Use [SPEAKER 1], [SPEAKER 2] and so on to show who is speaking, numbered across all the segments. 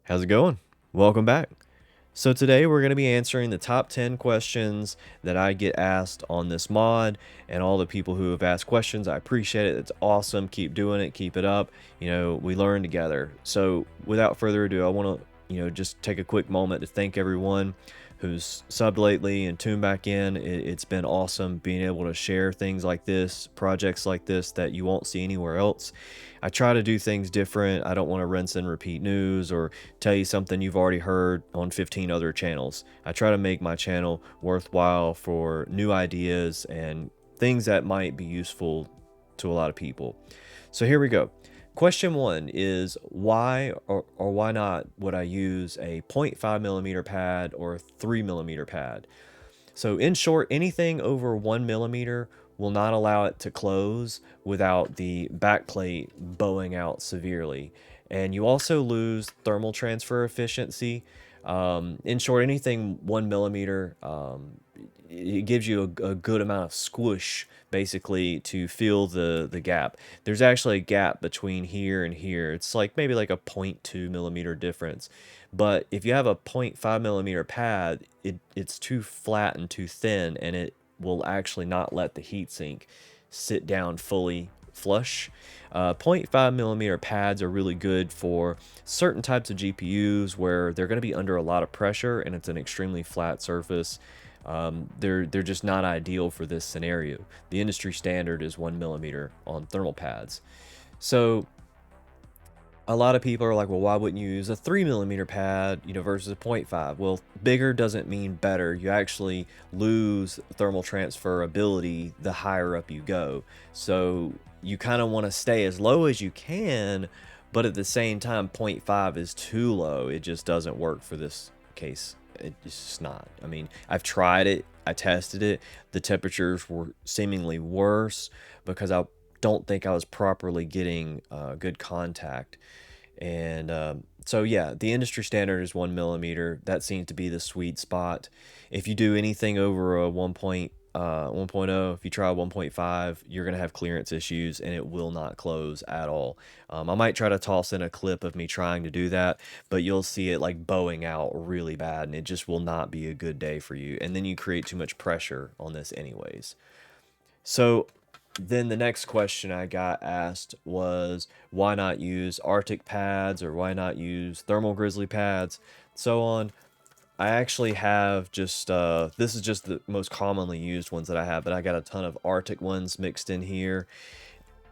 [SPEAKER 1] How's it going? Welcome back. So today we're going to be answering the top 10 questions that I get asked on this mod, and all the people who have asked questions. I appreciate it. It's awesome. Keep doing it. Keep it up. We learn together. So without further ado, I want to, just take a quick moment to thank everyone who's subbed lately and tuned back in. It's been awesome being able to share things like this, projects like this that you won't see anywhere else. I try to do things different. I don't want to rinse and repeat news or tell you something you've already heard on 15 other channels. I try to make my channel worthwhile for new ideas and things that might be useful to a lot of people. So here we go. Question one is why or why not would I use a 0.5 millimeter pad or a 3 millimeter pad? So in short, anything over 1 millimeter will not allow it to close without the backplate bowing out severely. And you also lose thermal transfer efficiency. In short, anything 1 millimeter, it gives you a good amount of squish basically to fill the gap. There's actually a gap between here and here. It's like maybe like a 0.2 millimeter difference. But if you have a 0.5 millimeter pad, it's too flat and too thin, and it will actually not let the heatsink sit down fully flush. 0.5 millimeter pads are really good for certain types of GPUs where they're going to be under a lot of pressure and it's an extremely flat surface. They're just not ideal for this scenario. The industry standard is 1 millimeter on thermal pads. So a lot of people are like, well, why wouldn't you use a 3 millimeter pad, versus a 0.5? Well, bigger doesn't mean better. You actually lose thermal transfer ability the higher up you go. So you kind of want to stay as low as you can, but at the same time, 0.5 is too low. It just doesn't work for this case. It's just not. I mean, I've tried it. I tested it. The temperatures were seemingly worse because I don't think I was properly getting good contact. And so yeah, the industry standard is 1 millimeter. That seems to be the sweet spot. If you do anything over a 1.0, if you try 1.5, you're gonna have clearance issues and it will not close at all. I might try to toss in a clip of me trying to do that, but you'll see it like bowing out really bad, and it just will not be a good day for you. And then you create too much pressure on this anyways. So then the next question I got asked was why not use Arctic pads or why not use thermal grizzly pads, so on. I actually have just this is just the most commonly used ones that I have, but I got a ton of Arctic ones mixed in here.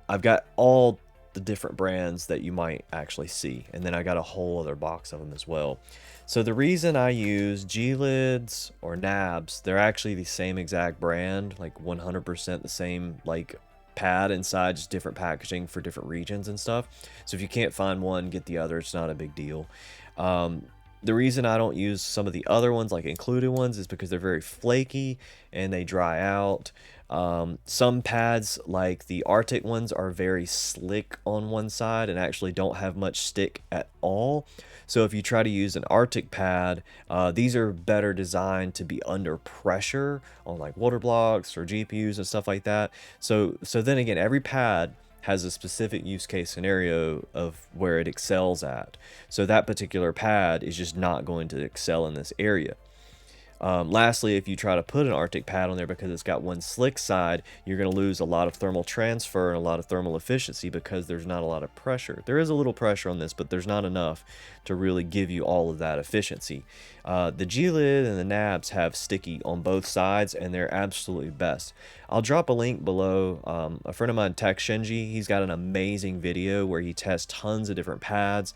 [SPEAKER 1] I've got all the different brands that you might actually see, and then I got a whole other box of them as well. So the reason I use G-lids or nabs, they're actually the same exact brand, like 100% the same like pad inside, just different packaging for different regions and stuff. So if you can't find one, get the other. It's not a big deal. The reason I don't use some of the other ones, like included ones, is because they're very flaky and they dry out. Some pads, like the Arctic ones, are very slick on one side and actually don't have much stick at all. So if you try to use an Arctic pad, these are better designed to be under pressure on like water blocks or GPUs and stuff like that. So then again, every pad has a specific use case scenario of where it excels at. So that particular pad is just not going to excel in this area. Lastly, if you try to put an Arctic pad on there because it's got one slick side, you're going to lose a lot of thermal transfer and a lot of thermal efficiency because there's not a lot of pressure. There is a little pressure on this, but there's not enough to really give you all of that efficiency. The G-lid and the nabs have sticky on both sides, and they're absolutely best. I'll drop a link below. A friend of mine, Tech Shinji, he's got an amazing video where he tests tons of different pads.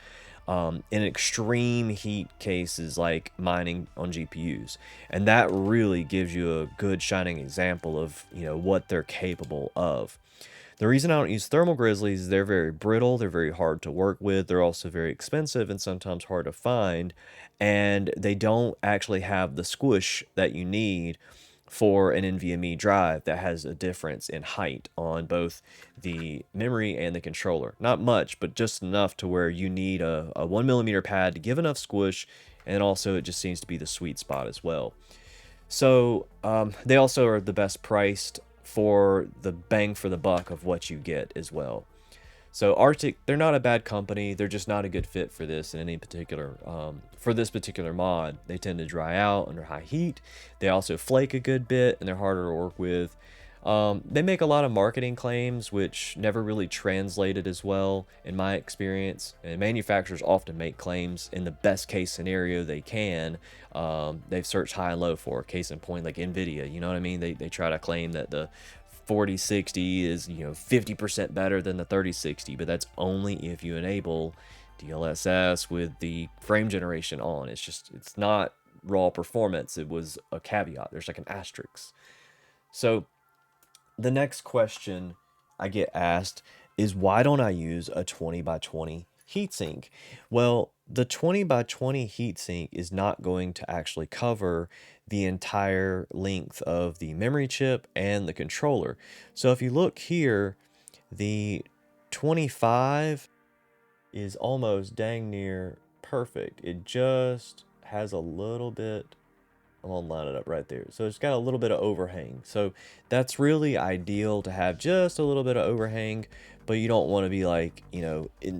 [SPEAKER 1] In extreme heat cases like mining on GPUs, and that really gives you a good shining example of what they're capable of. The reason I don't use thermal grizzlies is they're very brittle, they're very hard to work with, they're also very expensive and sometimes hard to find, and they don't actually have the squish that you need for an NVMe drive that has a difference in height on both the memory and the controller. Not much, but just enough to where you need a 1 millimeter pad to give enough squish, and also it just seems to be the sweet spot as well. So they also are the best priced for the bang for the buck of what you get as well. So Arctic, they're not a bad company. They're just not a good fit for this in any particular, for this particular mod. They tend to dry out under high heat. They also flake a good bit, and they're harder to work with. They make a lot of marketing claims, which never really translated as well in my experience. And manufacturers often make claims in the best case scenario they can. They've searched high and low for. Case in point, like NVIDIA, you know what I mean? They try to claim that the 4060 is 50% better than the 3060, but that's only if you enable DLSS with the frame generation on. It's not raw performance. It was a caveat. There's like an asterisk. So the next question I get asked is, why don't I use a 20 by 20 heatsink? Well, the 20 by 20 heatsink is not going to actually cover the entire length of the memory chip and the controller. So if you look here, the 25 is almost dang near perfect. It just has a little bit. I'll line it up right there. So it's got a little bit of overhang. So that's really ideal to have just a little bit of overhang, but you don't want to be like,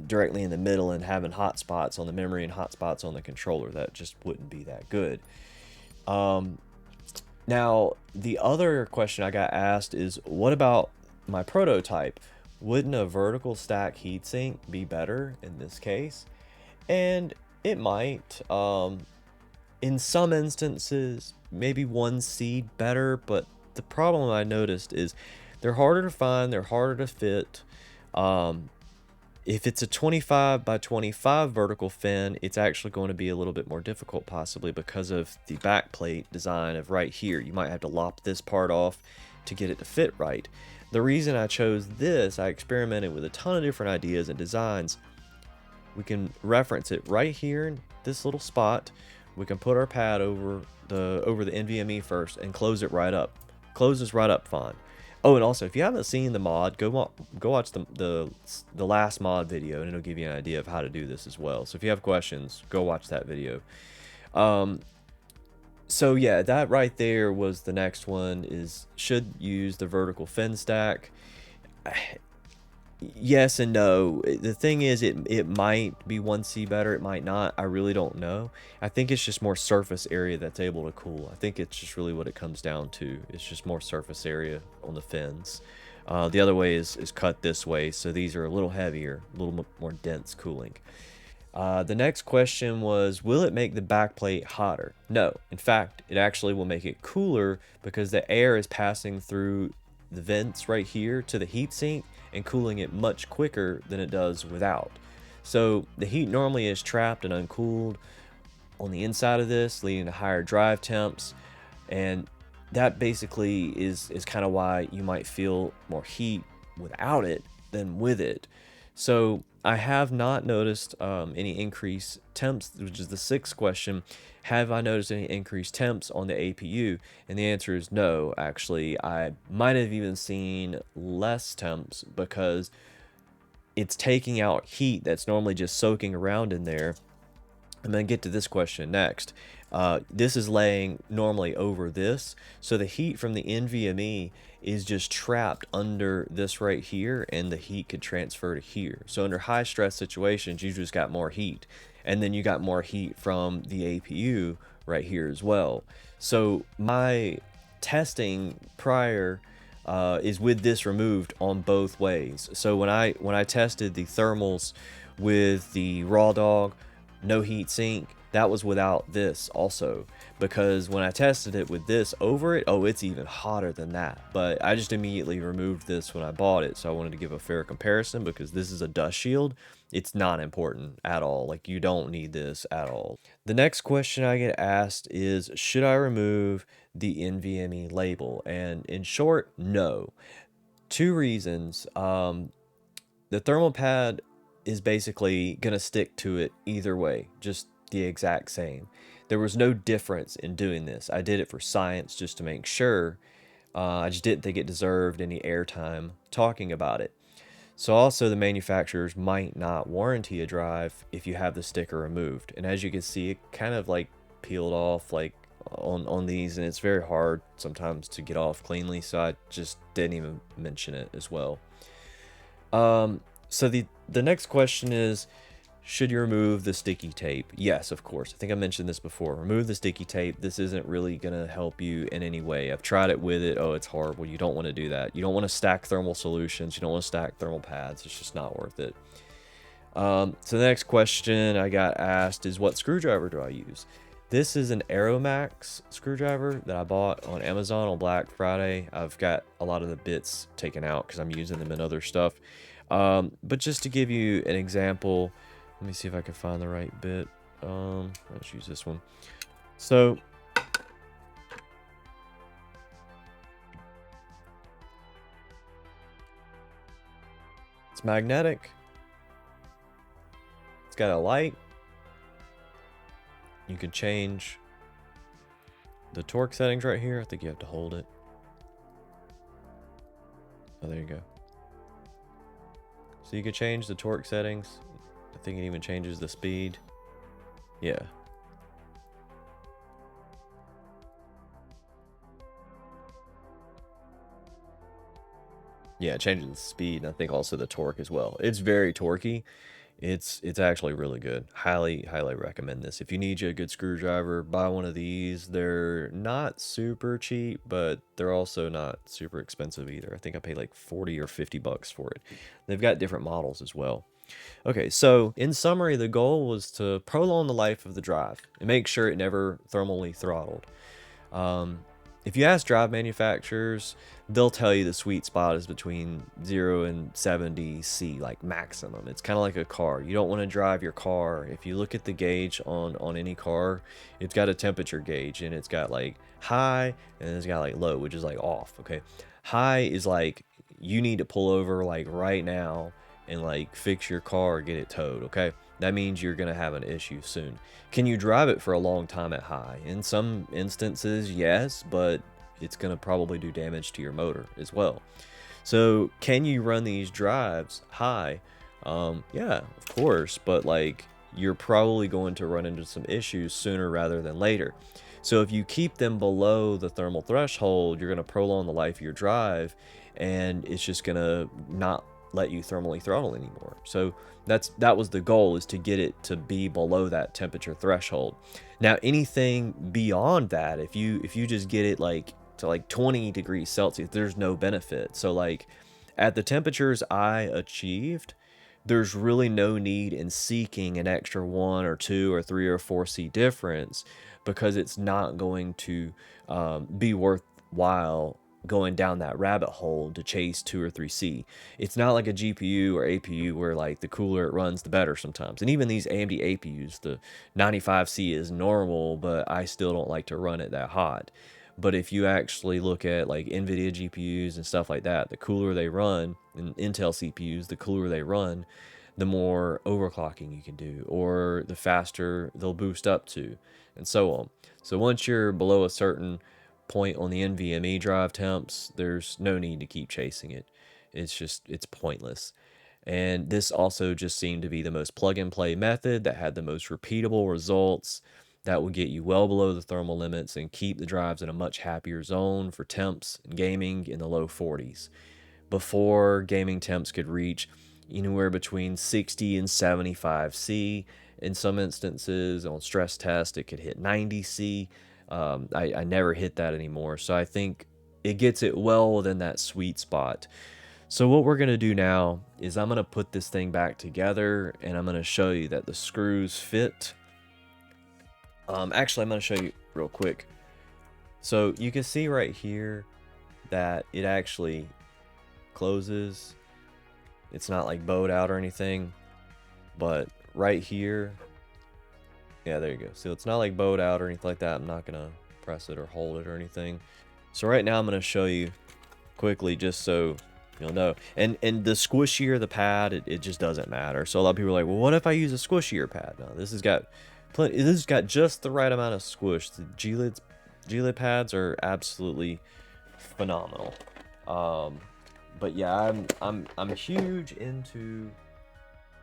[SPEAKER 1] directly in the middle and having hot spots on the memory and hot spots on the controller. That just wouldn't be that good. Now, the other question I got asked is, what about my prototype? Wouldn't a vertical stack heatsink be better in this case? And it might. In some instances, maybe one seed better, but the problem I noticed is they're harder to find, they're harder to fit. If it's a 25 by 25 vertical fin, it's actually going to be a little bit more difficult, possibly because of the backplate design of right here. You might have to lop this part off to get it to fit right. The reason I chose this, I experimented with a ton of different ideas and designs. We can reference it right here in this little spot. We can put our pad over the NVMe first and close it right up. Closes right up fine. Oh, and also, if you haven't seen the mod, go watch the last mod video, and it'll give you an idea of how to do this as well. So if you have questions, go watch that video. So yeah, that right there was the next one, is should use the vertical fin stack. Yes and no. The thing is, it might be 1C better, it might not. I really don't know. I think it's just more surface area that's able to cool. I think it's just really what it comes down to. It's just more surface area on the fins. The other way is cut this way, so these are a little heavier, a little more dense cooling. The next question was, will it make the backplate hotter? No. In fact, it actually will make it cooler because the air is passing through the vents right here to the heatsink and cooling it much quicker than it does without. So the heat normally is trapped and uncooled on the inside of this, leading to higher drive temps, and that basically is kind of why you might feel more heat without it than with it. So I have not noticed any increased temps, which is the sixth question. Have I noticed any increased temps on the APU? And the answer is no. Actually, I might have even seen less temps because it's taking out heat that's normally just soaking around in there. I'm going to get to this question next. This is laying normally over this, so the heat from the NVMe is just trapped under this right here, and the heat could transfer to here. So under high stress situations, you just got more heat, and then you got more heat from the APU right here as well. So my testing prior is with this removed on both ways. So when I tested the thermals with the Raw Dog, no heat sink, that was without this also, because when I tested it with this over it, oh, it's even hotter than that. But I just immediately removed this when I bought it, so I wanted to give a fair comparison, because this is a dust shield. It's not important at all. Like, you don't need this at all. The next question I get asked is, should I remove the NVMe label? And in short, no. Two reasons. The thermal pad is basically gonna stick to it either way, just the exact same. There was no difference in doing this. I did it for science just to make sure. I just didn't think it deserved any airtime talking about it. So also, the manufacturers might not warranty a drive if you have the sticker removed. And as you can see, it kind of like peeled off like on these, and it's very hard sometimes to get off cleanly, so I just didn't even mention it as well. So the next question is, should you remove the sticky tape? Yes, of course. I think I mentioned this before. Remove the sticky tape. This isn't really going to help you in any way. I've tried it with it. Oh, it's horrible. You don't want to do that. You don't want to stack thermal solutions. You don't want to stack thermal pads. It's just not worth it. So the next question I got asked is, what screwdriver do I use? This is an Aeromax screwdriver that I bought on Amazon on Black Friday. I've got a lot of the bits taken out because I'm using them in other stuff. But just to give you an example, let me see if I can find the right bit. Let's use this one. So it's magnetic. It's got a light. You can change the torque settings right here. I think you have to hold it. Oh, there you go. So you can change the torque settings. I think it even changes the speed. Yeah. Yeah, it changes the speed, and I think also the torque as well. It's very torquey. It's actually really good. Highly recommend this. If you need you a good screwdriver, buy one of these. They're not super cheap, but they're also not super expensive either. I think I paid like 40 or 50 bucks for it. They've got different models as well. Okay, so in summary, the goal was to prolong the life of the drive and make sure it never thermally throttled. Um, if you ask drive manufacturers, they'll tell you the sweet spot is between 0 and 70 C, like maximum. It's kind of like a car. You don't want to drive your car. If you look at the gauge on any car, it's got a temperature gauge, and it's got like high, and it's got like low, which is like off. Okay, high is like you need to pull over like right now and like fix your car or get it towed. Okay, that means you're gonna have an issue soon. Can you drive it for a long time at high? In some instances, yes, but it's going to probably do damage to your motor as well. So can you run these drives high? Yeah, of course, but like you're probably going to run into some issues sooner rather than later. So if you keep them below the thermal threshold, you're going to prolong the life of your drive, and it's just going to not let you thermally throttle anymore. So that was the goal, is to get it to be below that temperature threshold. Now anything beyond that, if you just get it like to like 20 degrees Celsius, there's no benefit. So like at the temperatures I achieved, there's really no need in seeking an extra 1 or 2 or 3 or 4 C difference, because it's not going to be worthwhile going down that rabbit hole to chase 2 or 3 C. It's not like a GPU or APU where like the cooler it runs, the better sometimes. And even these AMD APUs, the 95 C is normal, but I still don't like to run it that hot. But if you actually look at like NVIDIA GPUs and stuff like that, the cooler they run, and Intel CPUs, the cooler they run, the more overclocking you can do, or the faster they'll boost up to, and so on. So once you're below a certain point on the NVMe drive temps, there's no need to keep chasing it. It's pointless. And this also just seemed to be the most plug and play method that had the most repeatable results, that will get you well below the thermal limits and keep the drives in a much happier zone for temps and gaming in the low 40s. Before, gaming temps could reach anywhere between 60 and 75 C. In some instances, on stress test, it could hit 90 C. I never hit that anymore. So I think it gets it well within that sweet spot. So what we're going to do now is I'm going to put this thing back together, and I'm going to show you that the screws fit. Actually, I'm going to show you real quick. So you can see right here that it actually closes. It's not like bowed out or anything, but right here, yeah, there you go. So it's not like bowed out or anything like that. I'm not going to press it or hold it or anything. So right now I'm going to show you quickly just so you'll know. And the squishier the pad, it just doesn't matter. So a lot of people are like, well, what if I use a squishier pad? No, this has got plenty. This has got just the right amount of squish. The G-lid pads are absolutely phenomenal. But yeah, I'm huge into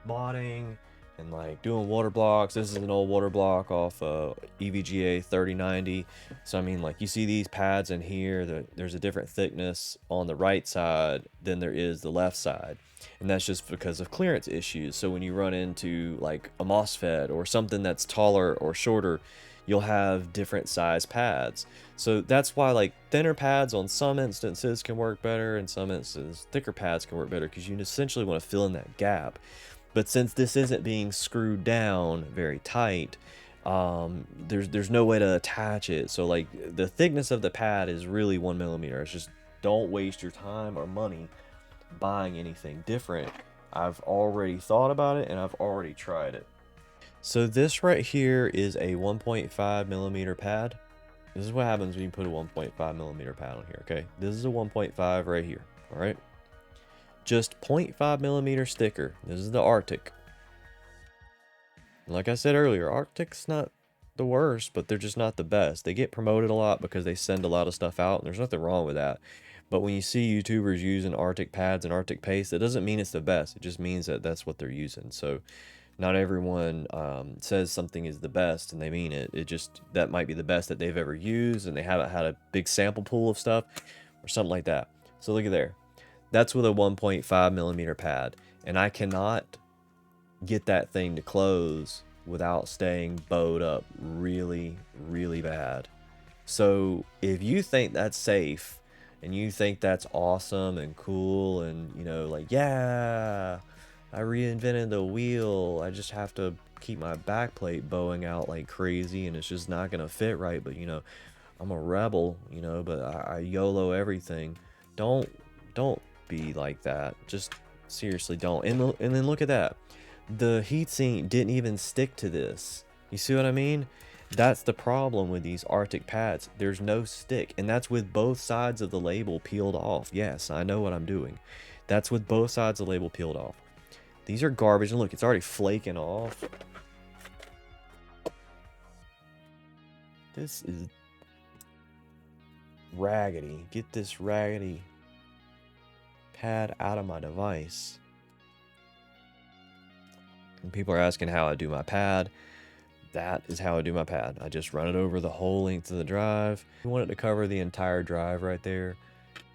[SPEAKER 1] modding and like doing water blocks. This is an old water block off EVGA 3090. So I mean, like, you see these pads in here, there's a different thickness on the right side than there is the left side. and that's just because of clearance issues. So when you run into like a MOSFET or something that's taller or shorter, you'll have different size pads. So that's why like thinner pads on some instances can work better, and some instances thicker pads can work better, because you essentially want to fill in that gap. But since this isn't being screwed down very tight, there's no way to attach it. So like the thickness of the pad is really 1 millimeter. It's just, don't waste your time or money buying anything different. I've already thought about it and I've already tried it. So this right here is a 1.5 millimeter pad. This is what happens when you put a 1.5 millimeter pad on here. Okay, this is a 1.5 right here. All right, just 0.5 millimeter sticker. This is the Arctic. Like I said earlier, Arctic's not the worst, but they're just not the best. They get promoted a lot because they send a lot of stuff out, and there's nothing wrong with that. But when you see YouTubers using Arctic pads and Arctic paste, it doesn't mean it's the best. It just means that that's what they're using. So not everyone says something is the best and they mean it. It just, that might be the best that they've ever used, and they haven't had a big sample pool of stuff or something like that. So look at there. That's with a 1.5 millimeter pad, and I cannot get that thing to close without staying bowed up really, really bad. So if you think that's safe and you think that's awesome and cool, and you know, like, yeah, I reinvented the wheel, I just have to keep my backplate bowing out like crazy and it's just not gonna fit right, but you know, I'm a rebel, you know, but I YOLO everything. Don't be like that. Just seriously don't. And then look at that. The heatsink didn't even stick to this. You see what I mean? That's the problem with these Arctic pads. There's no stick, and that's with both sides of the label peeled off. Yes, I know what I'm doing. That's with both sides of the label peeled off. These are garbage, and look, it's already flaking off. This is raggedy. Get this raggedy pad out of my device. And people are asking how I do my pad. That is how I do my pad. I just run it over the whole length of the drive. You want it to cover the entire drive right there.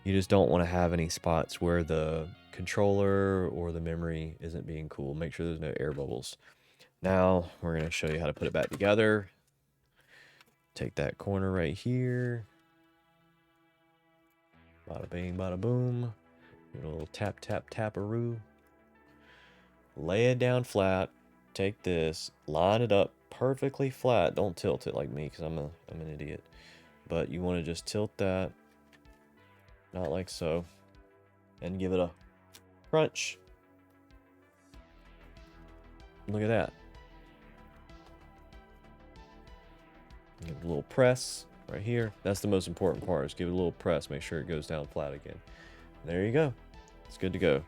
[SPEAKER 1] You just don't want to have any spots where the controller or the memory isn't being cooled. Make sure there's no air bubbles. Now we're going to show you how to put it back together. Take that corner right here. Bada bing, bada boom. Get a little tap, tap, taparoo. Lay it down flat. Take this, line it up perfectly flat. Don't tilt it like me, because I'm an idiot. But you want to just tilt that, not like so, and give it a crunch. Look at that. Give it a little press right here. That's the most important part, is give it a little press. Make sure it goes down flat again. There you go. It's good to go.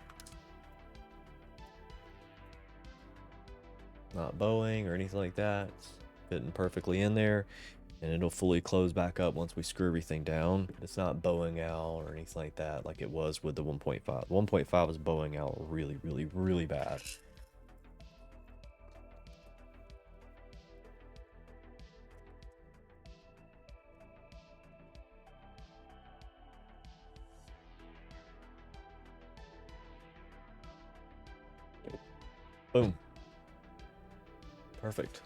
[SPEAKER 1] Not bowing or anything like that. It's fitting perfectly in there, and it'll fully close back up once we screw everything down. It's not bowing out or anything like that like it was with the 1.5. 1.5 is bowing out really, really, really bad. Boom. Perfect.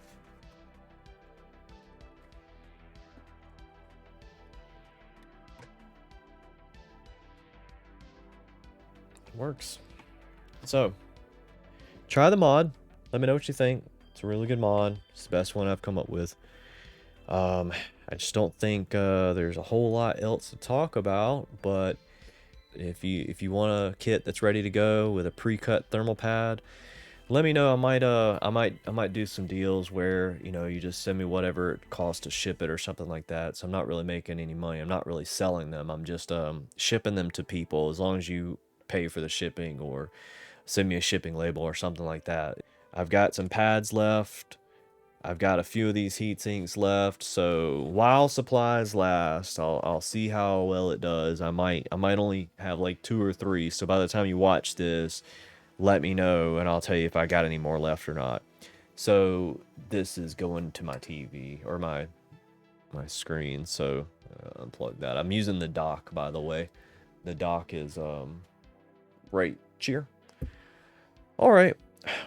[SPEAKER 1] It works. So, try the mod. Let me know what you think. It's a really good mod. It's the best one I've come up with. I just don't think there's a whole lot else to talk about, but if you want a kit that's ready to go with a pre-cut thermal pad, let me know. I might do some deals where, you know, you just send me whatever it costs to ship it or something like that. So I'm not really making any money. I'm not really selling them. I'm just shipping them to people, as long as you pay for the shipping or send me a shipping label or something like that. I've got some pads left. I've got a few of these heat sinks left, so while supplies last, I'll see how well it does. I might only have like 2 or 3, so by the time you watch this, let me know and I'll tell you if I got any more left or not. So this is going to my TV or my screen, so unplug that. I'm using the dock, by the way. The dock is right here. All right.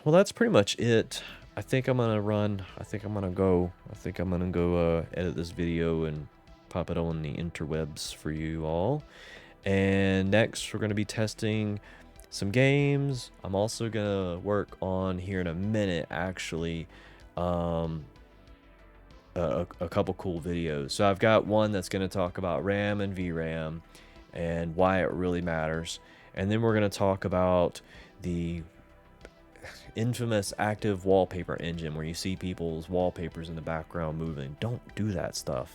[SPEAKER 1] Well, that's pretty much it. I think I'm gonna run. I think I'm gonna go. Edit this video and pop it on the interwebs for you all. And next, we're gonna be testing some games. I'm also gonna work on here in a minute, actually, um, a couple cool videos. So I've got one that's gonna talk about RAM and VRAM and why it really matters. And then we're gonna talk about the infamous active wallpaper engine where you see people's wallpapers in the background moving. Don't do that stuff.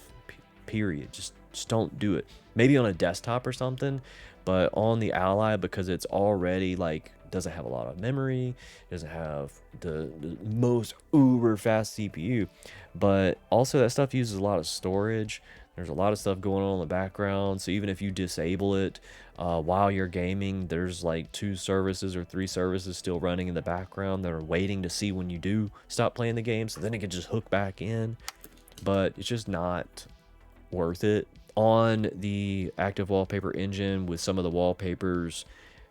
[SPEAKER 1] Period. Just don't do it. Maybe on a desktop or something, but on the Ally, because it's already like doesn't have a lot of memory, doesn't have the most uber fast CPU, but also that stuff uses a lot of storage. There's a lot of stuff going on in the background, so even if you disable it while you're gaming, there's like 2 services or 3 services still running in the background that are waiting to see when you do stop playing the game, so then it can just hook back in. But it's just not worth it on the active wallpaper engine, with some of the wallpapers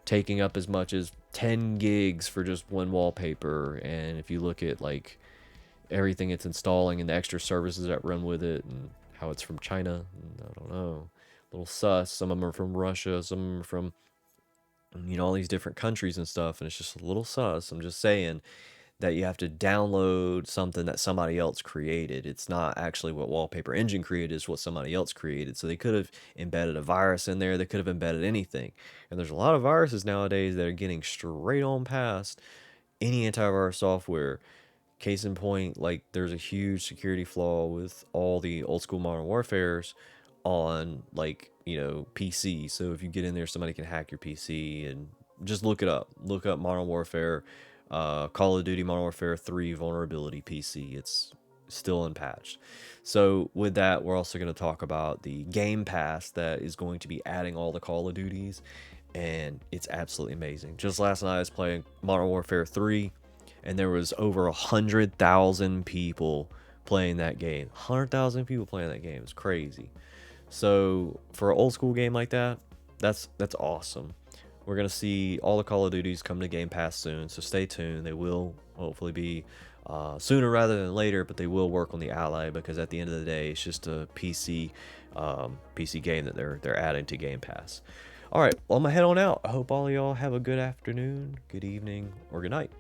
[SPEAKER 1] taking up as much as 10 gigs for just one wallpaper. And if you look at like everything it's installing and the extra services that run with it and how it's from China, I don't know, a little sus. Some of them are from Russia, some of them are from, you know, all these different countries and stuff, and it's just a little sus. I'm just saying that you have to download something that somebody else created. It's not actually what Wallpaper Engine created, it's what somebody else created. So they could have embedded a virus in there, they could have embedded anything. And there's a lot of viruses nowadays that are getting straight on past any antivirus software. Case in point, like there's a huge security flaw with all the old school Modern Warfares on, like, you know, PC. So if you get in there, somebody can hack your PC. And just look it up. Look up Modern Warfare, Call of Duty Modern Warfare 3 vulnerability PC. It's still unpatched. So with that, we're also going to talk about the Game Pass that is going to be adding all the Call of Duties, and it's absolutely amazing. Just last night I was playing Modern Warfare 3, and there was over 100,000 people playing that game. 100,000 people playing that game. It's crazy. So for an old school game like that, that's awesome. We're gonna see all the Call of Duties come to Game Pass soon, so stay tuned. They will hopefully be sooner rather than later, but they will work on the Ally, because at the end of the day, it's just a PC game that they're adding to Game Pass. All right, well, I'm gonna head on out. I hope all of y'all have a good afternoon, good evening, or good night.